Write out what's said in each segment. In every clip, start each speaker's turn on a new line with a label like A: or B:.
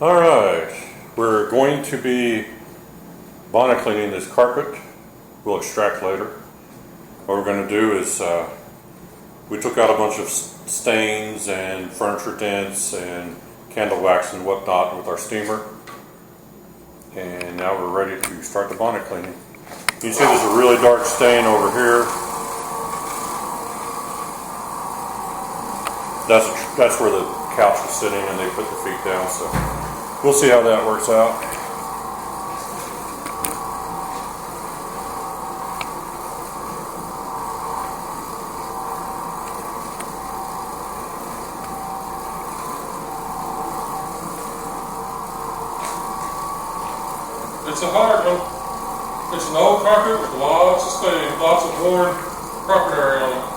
A: All right, we're going to be bonnet cleaning this carpet. We'll extract later. What we're going to do is we took out a bunch of stains and furniture dents and candle wax and whatnot with our steamer, and now we're ready to start the bonnet cleaning. You can see there's a really dark stain over here. That's where the couch was sitting and they put the feet down, so we'll see how that works out.
B: It's a hard one. It's an old carpet with lots of stains, lots of worn carpet area on it.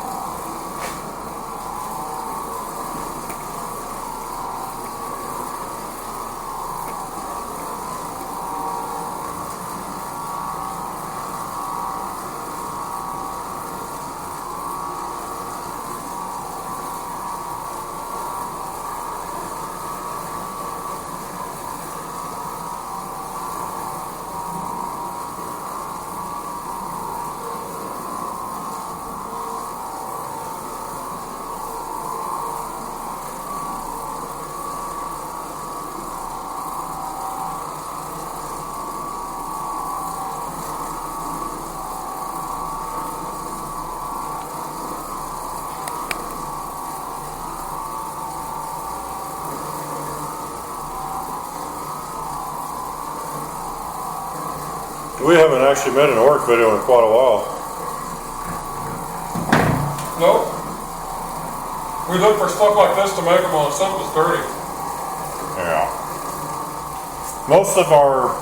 A: We haven't actually made an Oreck video in quite a while.
B: Nope. We look for stuff like this to make them on something that's dirty.
A: Yeah. Most of our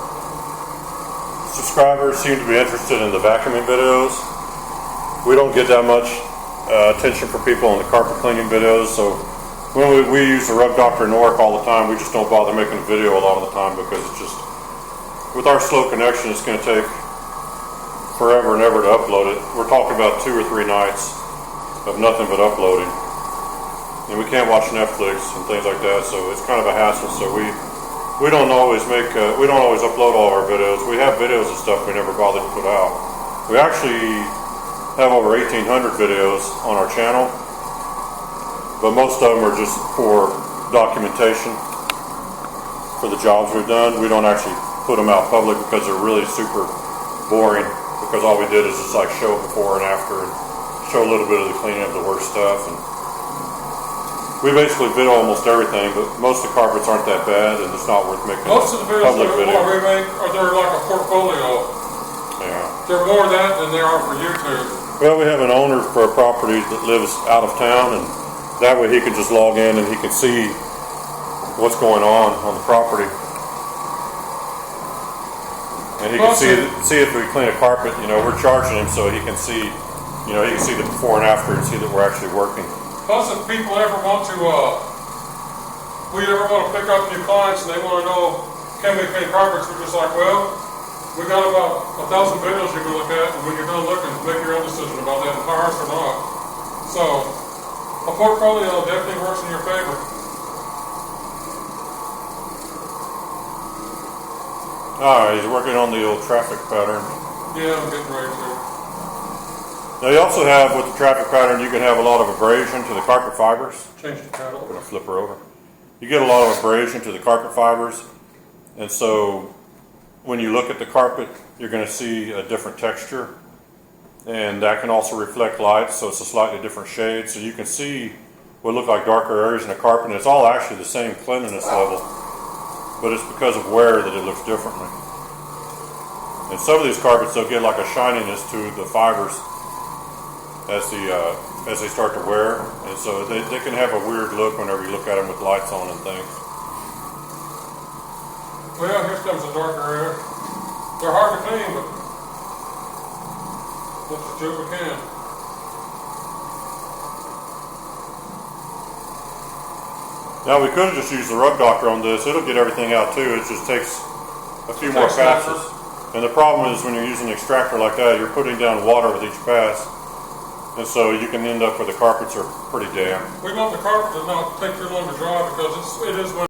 A: subscribers seem to be interested in the vacuuming videos. We don't get that much attention from people on the carpet cleaning videos, so when we use the Rub Doctor and Oreck all the time, we just don't bother making a video a lot of the time because it's just, with our slow connection, it's going to take forever and ever to upload it. We're talking about 2 or 3 nights of nothing but uploading, and we can't watch Netflix and things like that, so it's kind of a hassle. So we don't always upload all our videos. We have videos and stuff we never bothered to put out. We actually have over 1,800 videos on our channel, but most of them are just for documentation for the jobs we've done. We don't actually put them out public because they're really super boring, because all we did is just like show before and after and show a little bit of the cleaning of the worst stuff. And we basically video almost everything, but most of the carpets aren't that bad and it's not worth making
B: Most of the videos
A: public video.
B: we make are they're like a portfolio.
A: Yeah.
B: They're more of that than they are for YouTube.
A: Well, we have an owner for a property that lives out of town, and that way he can just log in and he can see what's going on the property. And he can see if we clean a carpet, we're charging him so he can see, he can see the before and after and see that we're actually working.
B: Plus, if people ever want to, pick up new clients and they want to know, can we clean carpets, we're just like, well, we got about 1,000 videos you can look at, and when you're done looking, make your own decision about that, and hire us or not. So, a portfolio definitely works in your favor.
A: Alright, he's working on the old traffic pattern.
B: Yeah, I'm getting ready to.
A: Now you also have, with the traffic pattern, you can have a lot of abrasion to the carpet fibers.
B: Change the paddle.
A: I'm going to flip her over. You get a lot of abrasion to the carpet fibers, and so when you look at the carpet, you're going to see a different texture, and that can also reflect light, so it's a slightly different shade, so you can see what look like darker areas in the carpet, and it's all actually the same cleanliness level, but it's because of wear that it looks differently. And some of these carpets, they'll get like a shininess to the fibers as they start to wear, and so they can have a weird look whenever you look at them with lights on and things.
B: Well, here comes a darker area. They're hard to clean, but let's do what we can.
A: Now we could have just used the Rub Doctor on this. It'll get everything out too. It just takes a few more passes. And the problem is when you're using an extractor like that, you're putting down water with each pass. And so you can end up where the carpets are pretty damp.
B: We want the carpet to not take too long to dry because it is when